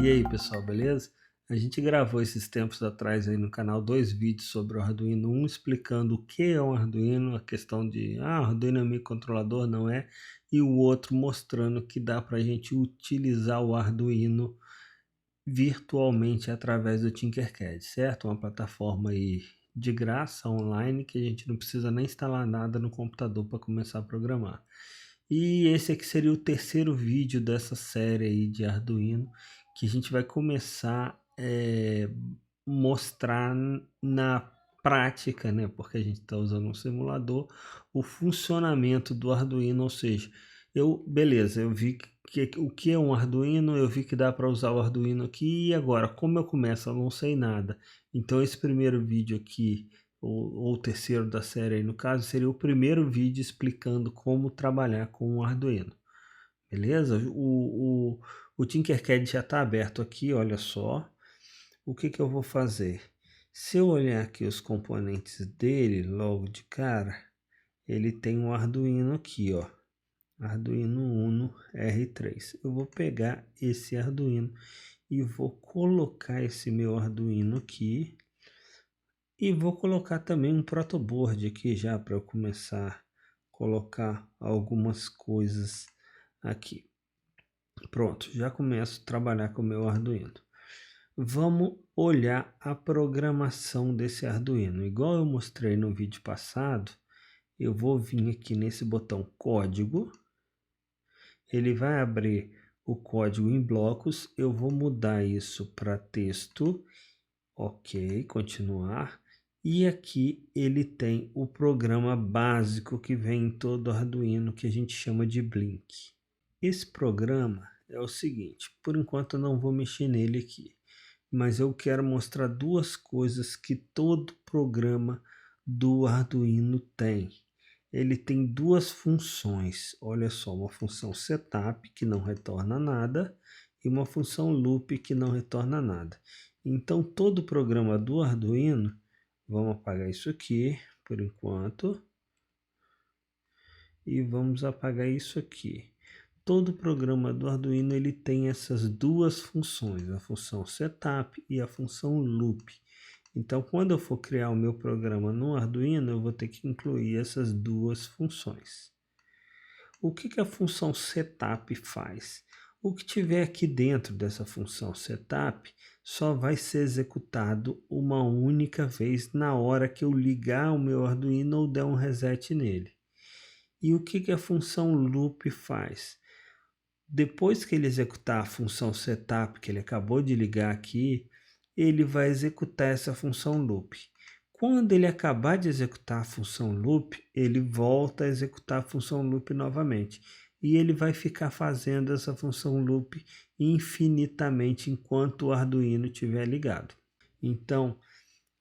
E aí pessoal, beleza? A gente gravou esses tempos atrás aí no canal 2 vídeos sobre o Arduino, um explicando o que é um Arduino, a questão de Arduino é microcontrolador, não é? E o outro mostrando que dá para a gente utilizar o Arduino virtualmente através do Tinkercad, certo? Uma plataforma aí de graça, online, que a gente não precisa nem instalar nada no computador para começar a programar. E esse aqui seria o terceiro vídeo dessa série aí de Arduino, que a gente vai começar mostrar na prática, né? Porque a gente está usando um simulador, o funcionamento do Arduino, ou seja, beleza, eu vi o que é um Arduino, eu vi que dá para usar o Arduino aqui, e agora, como eu começo? Eu não sei nada. Então esse primeiro vídeo aqui, ou o terceiro da série aí, no caso, seria o primeiro vídeo explicando como trabalhar com o Arduino. Beleza? O Tinkercad já está aberto aqui, olha só. O que eu vou fazer? Se eu olhar aqui os componentes dele, logo de cara, ele tem um Arduino aqui, ó. Arduino Uno R3. Eu vou pegar esse Arduino e vou colocar esse meu Arduino aqui. E vou colocar também um protoboard aqui já para eu começar a colocar algumas coisas aqui. Pronto, já começo a trabalhar com o meu Arduino. Vamos olhar a programação desse Arduino. Igual eu mostrei no vídeo passado, eu vou vir aqui nesse botão código. Ele vai abrir o código em blocos. Eu vou mudar isso para texto. Ok, continuar. E aqui ele tem o programa básico que vem em todo Arduino, que a gente chama de Blink. Esse programa é o seguinte, por enquanto eu não vou mexer nele aqui, mas eu quero mostrar duas coisas que todo programa do Arduino tem. Ele tem duas funções, olha só, uma função setup que não retorna nada e uma função loop que não retorna nada. Então todo programa do Arduino, vamos apagar isso aqui por enquanto e vamos apagar isso aqui. Todo programa do Arduino ele tem essas duas funções, a função setup e a função loop. Então, quando eu for criar o meu programa no Arduino, eu vou ter que incluir essas duas funções. O que a função setup faz? O que tiver aqui dentro dessa função setup só vai ser executado uma única vez na hora que eu ligar o meu Arduino ou der um reset nele. E o que a função loop faz? Depois que ele executar a função setup que ele acabou de ligar aqui, ele vai executar essa função loop. Quando ele acabar de executar a função loop, ele volta a executar a função loop novamente. E ele vai ficar fazendo essa função loop infinitamente enquanto o Arduino estiver ligado. Então,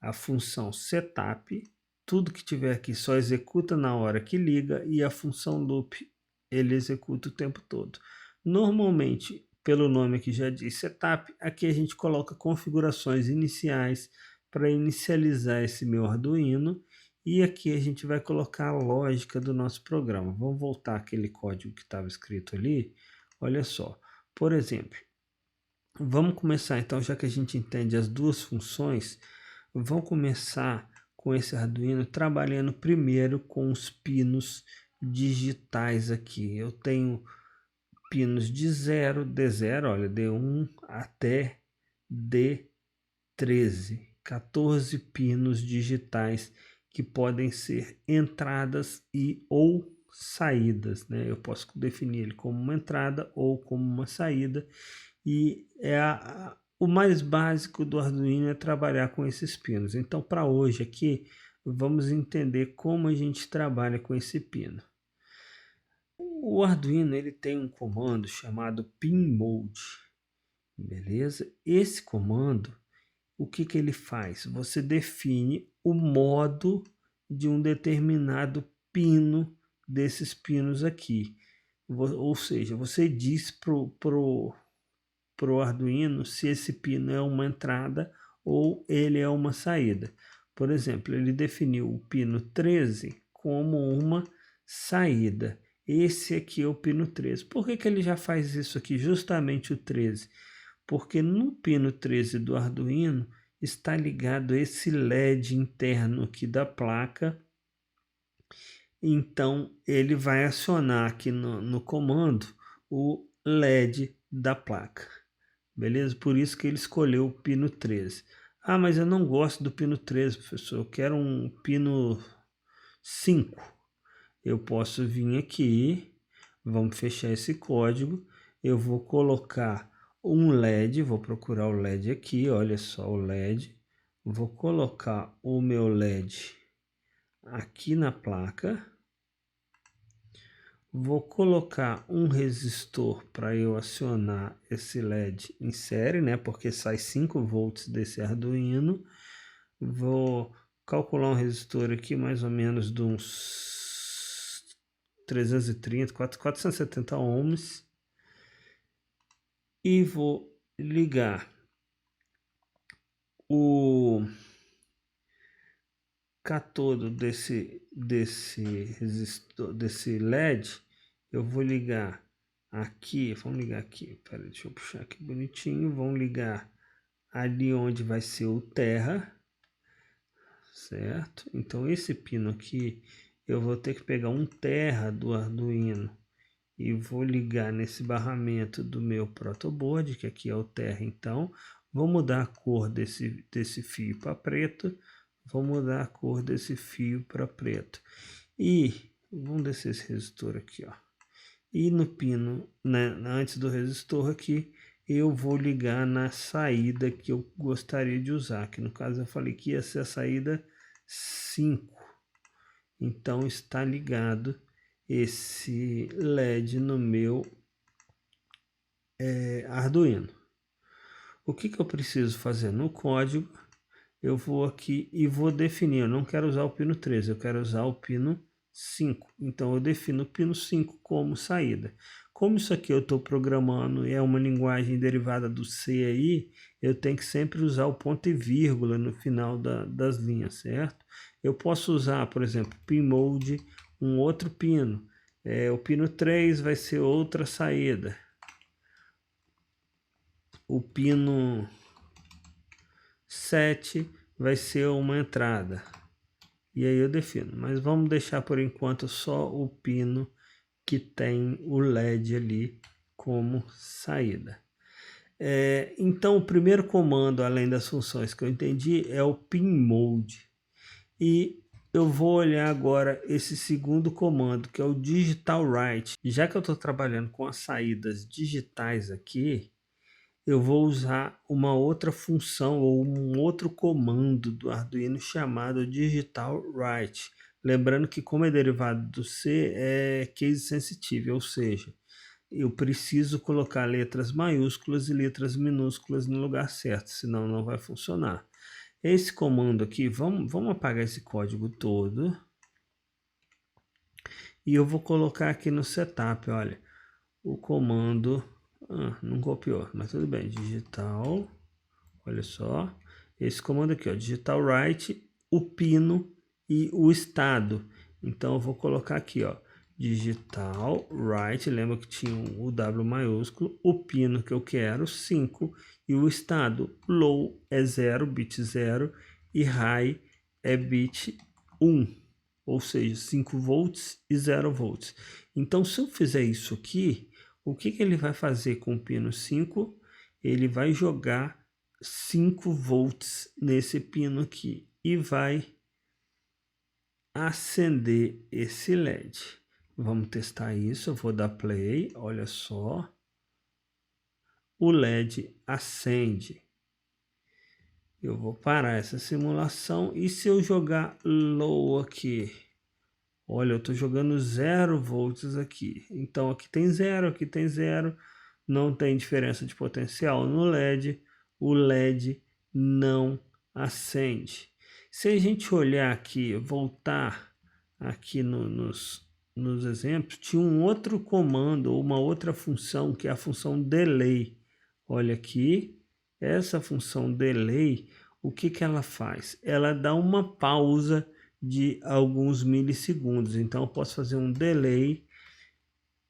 a função setup, tudo que tiver aqui só executa na hora que liga, e a função loop ele executa o tempo todo. Normalmente, pelo nome que já diz setup, aqui a gente coloca configurações iniciais para inicializar esse meu Arduino, e aqui a gente vai colocar a lógica do nosso programa. Vamos voltar aquele código que estava escrito ali. Olha só, por exemplo, vamos começar então, já que a gente entende as duas funções, vamos começar com esse Arduino trabalhando primeiro com os pinos digitais aqui. Eu tenho pinos de 0, D0, olha, D1 até D13, 14 pinos digitais que podem ser entradas e ou saídas, né? Eu posso definir ele como uma entrada ou como uma saída, e o mais básico do Arduino é trabalhar com esses pinos. Então, para hoje aqui, vamos entender como a gente trabalha com esse pino. O Arduino ele tem um comando chamado pinmode, beleza? Esse comando, o que ele faz? Você define o modo de um determinado pino desses pinos aqui. Ou seja, você diz pro Arduino se esse pino é uma entrada ou ele é uma saída. Por exemplo, ele definiu o pino 13 como uma saída. Esse aqui é o pino 13. Por que ele já faz isso aqui, justamente o 13? Porque no pino 13 do Arduino está ligado esse LED interno aqui da placa. Então, ele vai acionar aqui no comando o LED da placa. Beleza? Por isso que ele escolheu o pino 13. Ah, mas eu não gosto do pino 13, professor. Eu quero um pino 5. Eu posso vir aqui, vamos fechar esse código. Eu vou colocar um LED, vou procurar o LED aqui, olha só o LED. Vou colocar o meu LED aqui na placa. Vou colocar um resistor para eu acionar esse LED em série, né? Porque sai 5 volts desse Arduino. Vou calcular um resistor aqui mais ou menos de uns 330, 470 ohms. E vou ligar o catodo desse resistor, desse LED. Eu vou ligar aqui, vamos ligar aqui, pera, deixa eu puxar aqui bonitinho, vamos ligar ali onde vai ser o terra, certo? Então esse pino aqui, eu vou ter que pegar um terra do Arduino e vou ligar nesse barramento do meu protoboard, que aqui é o terra. Então vou mudar a cor desse fio para preto, vou mudar a cor desse fio para preto. E vamos descer esse resistor aqui, ó. E no pino, né, antes do resistor aqui, eu vou ligar na saída que eu gostaria de usar, que no caso eu falei que ia ser a saída 5. Então está ligado esse LED no meu Arduino. O que eu preciso fazer no código? Eu vou aqui e vou definir, eu não quero usar o pino 13, eu quero usar o pino 5. Então eu defino o pino 5 como saída. Como isso aqui eu estou programando e é uma linguagem derivada do C aí, eu tenho que sempre usar o ponto e vírgula no final das linhas, certo? Eu posso usar, por exemplo, pin mode, um outro pino. O pino 3 vai ser outra saída. O pino 7 vai ser uma entrada. E aí eu defino. Mas vamos deixar por enquanto só o pino que tem o LED ali como saída. Então o primeiro comando, além das funções que eu entendi, é o pin mode. E eu vou olhar agora esse segundo comando, que é o digital write. Já que eu estou trabalhando com as saídas digitais aqui, eu vou usar uma outra função ou um outro comando do Arduino chamado digital write. Lembrando que como é derivado do C, é case sensitive, ou seja, eu preciso colocar letras maiúsculas e letras minúsculas no lugar certo, senão não vai funcionar. Esse comando aqui, vamos apagar esse código todo. E eu vou colocar aqui no setup, olha, o comando... não copiou, mas tudo bem. Digital, olha só. Esse comando aqui, ó, digital write, o pino e o estado. Então eu vou colocar aqui, ó, digital write, lembra que tinha o W maiúsculo, o pino que eu quero, 5, e o estado, low é 0, bit 0, e high é bit 1, ou seja, 5 volts e 0 volts. Então se eu fizer isso aqui, o que ele vai fazer com o pino 5? Ele vai jogar 5 volts nesse pino aqui e vai acender esse LED. Vamos testar isso, eu vou dar play, olha só. O LED acende. Eu vou parar essa simulação e se eu jogar low aqui? Olha, eu estou jogando 0 volts aqui. Então aqui tem 0, aqui tem 0. Não tem diferença de potencial no LED. O LED não acende. Se a gente olhar aqui, voltar aqui nos exemplos, tinha um outro comando ou uma outra função que é a função delay. Olha aqui, essa função delay, o que ela faz? Ela dá uma pausa de alguns milissegundos. Então eu posso fazer um delay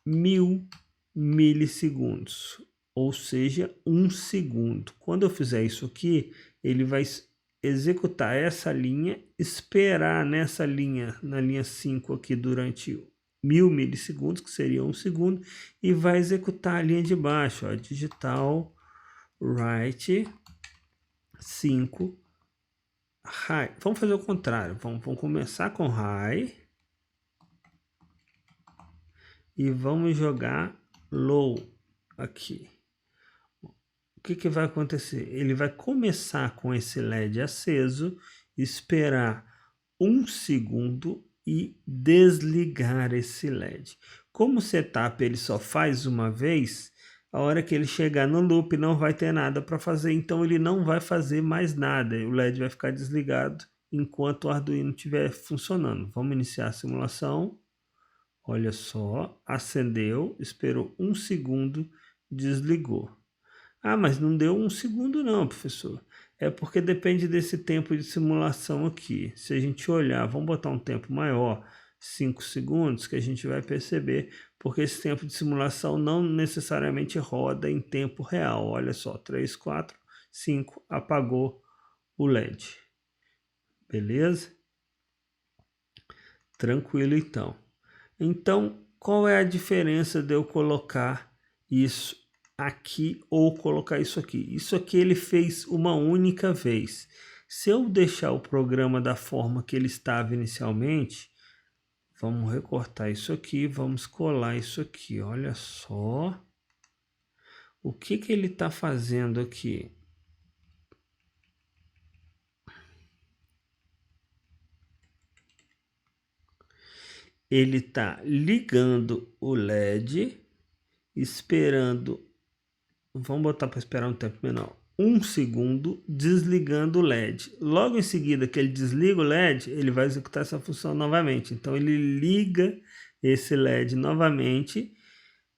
1000 milissegundos. ou seja, 1 segundo. Quando eu fizer isso aqui, ele vai executar essa linha, esperar nessa linha, na linha 5 aqui durante 1000 milissegundos, que seria 1 segundo, e vai executar a linha de baixo, ó, digital write 5 high. Vamos fazer o contrário, vamos começar com high e vamos jogar low aqui. O que vai acontecer? Ele vai começar com esse LED aceso, esperar 1 segundo e desligar esse LED. Como o setup ele só faz uma vez, a hora que ele chegar no loop não vai ter nada para fazer, então ele não vai fazer mais nada. O LED vai ficar desligado enquanto o Arduino estiver funcionando. Vamos iniciar a simulação. Olha só, acendeu, esperou 1 segundo, desligou. Ah, mas não deu 1 segundo não, professor. É porque depende desse tempo de simulação aqui. Se a gente olhar, vamos botar um tempo maior, 5 segundos, que a gente vai perceber, porque esse tempo de simulação não necessariamente roda em tempo real. Olha só, 3, 4, 5, apagou o LED. Beleza? Tranquilo então. Então, qual é a diferença de eu colocar isso aqui ou colocar isso aqui? Isso aqui ele fez uma única vez. Se eu deixar o programa da forma que ele estava inicialmente, vamos recortar isso aqui, vamos colar isso aqui. Olha só o que ele está fazendo aqui. Ele está ligando o LED, esperando, vamos botar para esperar um tempo menor, 1 segundo, desligando o LED. Logo em seguida que ele desliga o LED, ele vai executar essa função novamente. Então ele liga esse LED novamente,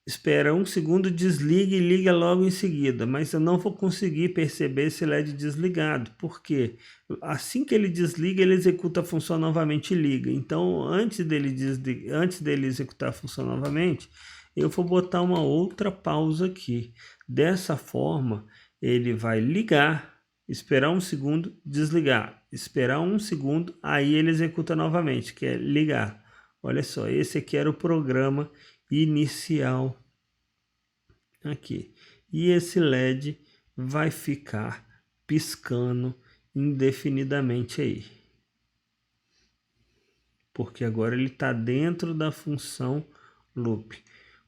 espera 1 segundo, desliga e liga logo em seguida. Mas eu não vou conseguir perceber esse LED desligado, porque assim que ele desliga, ele executa a função novamente e liga. Então antes dele executar a função novamente, eu vou botar uma outra pausa aqui. Dessa forma, ele vai ligar, esperar 1 segundo, desligar, esperar 1 segundo, aí ele executa novamente, que é ligar. Olha só, esse aqui era o programa inicial aqui. E esse LED vai ficar piscando indefinidamente aí. Porque agora ele está dentro da função loop.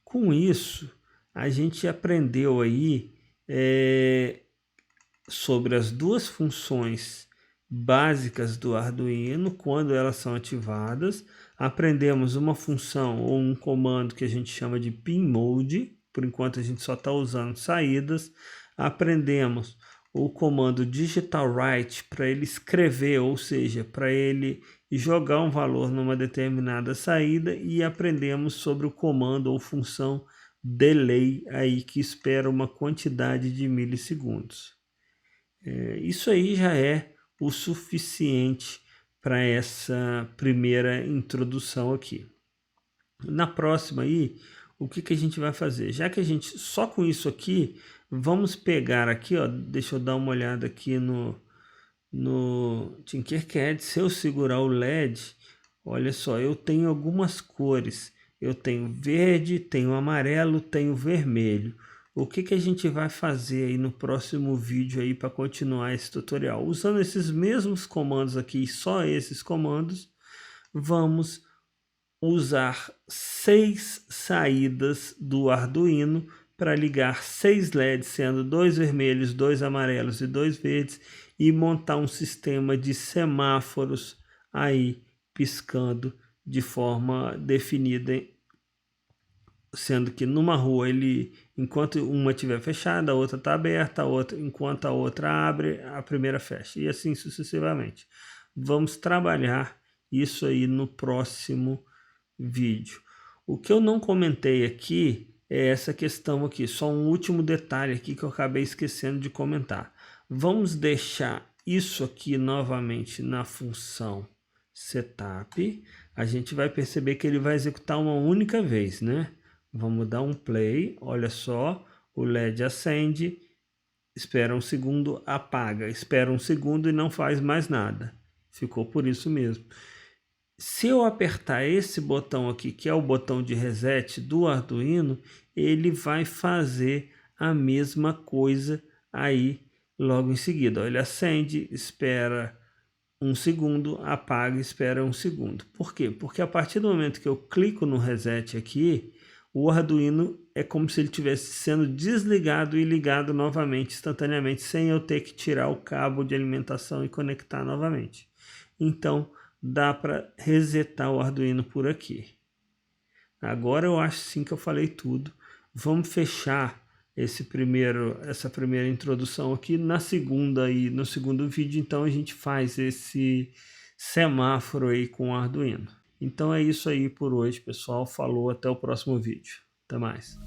Com isso, a gente aprendeu aí sobre as duas funções básicas do Arduino, quando elas são ativadas. Aprendemos uma função ou um comando que a gente chama de pin mode, por enquanto a gente só está usando saídas. Aprendemos o comando digital write para ele escrever, ou seja, para ele jogar um valor numa determinada saída, e aprendemos sobre o comando ou função delay aí que espera uma quantidade de milissegundos. Isso aí já é o suficiente para essa primeira introdução aqui. Na próxima aí, o que a gente vai fazer? Já que a gente, só com isso aqui, vamos pegar aqui, ó, deixa eu dar uma olhada aqui no Tinkercad. Se eu segurar o LED, olha só, eu tenho algumas cores. Eu tenho verde, tenho amarelo, tenho vermelho. O que a gente vai fazer aí no próximo vídeo aí para continuar esse tutorial? Usando esses mesmos comandos aqui, só esses comandos, vamos usar 6 saídas do Arduino para ligar 6 LEDs, sendo 2 vermelhos, 2 amarelos e 2 verdes, e montar um sistema de semáforos aí piscando de forma definida, sendo que numa rua ele, enquanto uma estiver fechada, a outra está aberta, enquanto a outra abre, a primeira fecha, e assim sucessivamente. Vamos trabalhar isso aí no próximo vídeo. O que eu não comentei aqui é essa questão aqui, só um último detalhe aqui que eu acabei esquecendo de comentar. Vamos deixar isso aqui novamente na função setup. A gente vai perceber que ele vai executar uma única vez, né? Vamos dar um play, olha só, o LED acende, espera um segundo, apaga, espera um segundo e não faz mais nada. Ficou por isso mesmo. Se eu apertar esse botão aqui, que é o botão de reset do Arduino, ele vai fazer a mesma coisa aí logo em seguida. Ó, ele acende, espera um segundo, apaga, espera um segundo. Por quê? Porque a partir do momento que eu clico no reset aqui, o Arduino é como se ele estivesse sendo desligado e ligado novamente, instantaneamente, sem eu ter que tirar o cabo de alimentação e conectar novamente. Então, dá para resetar o Arduino por aqui. Agora eu acho sim que eu falei tudo. Vamos fechar essa primeira introdução aqui. Na segunda e no segundo vídeo, então a gente faz esse semáforo aí com o Arduino. Então é isso aí por hoje, pessoal. Falou, até o próximo vídeo. Até mais.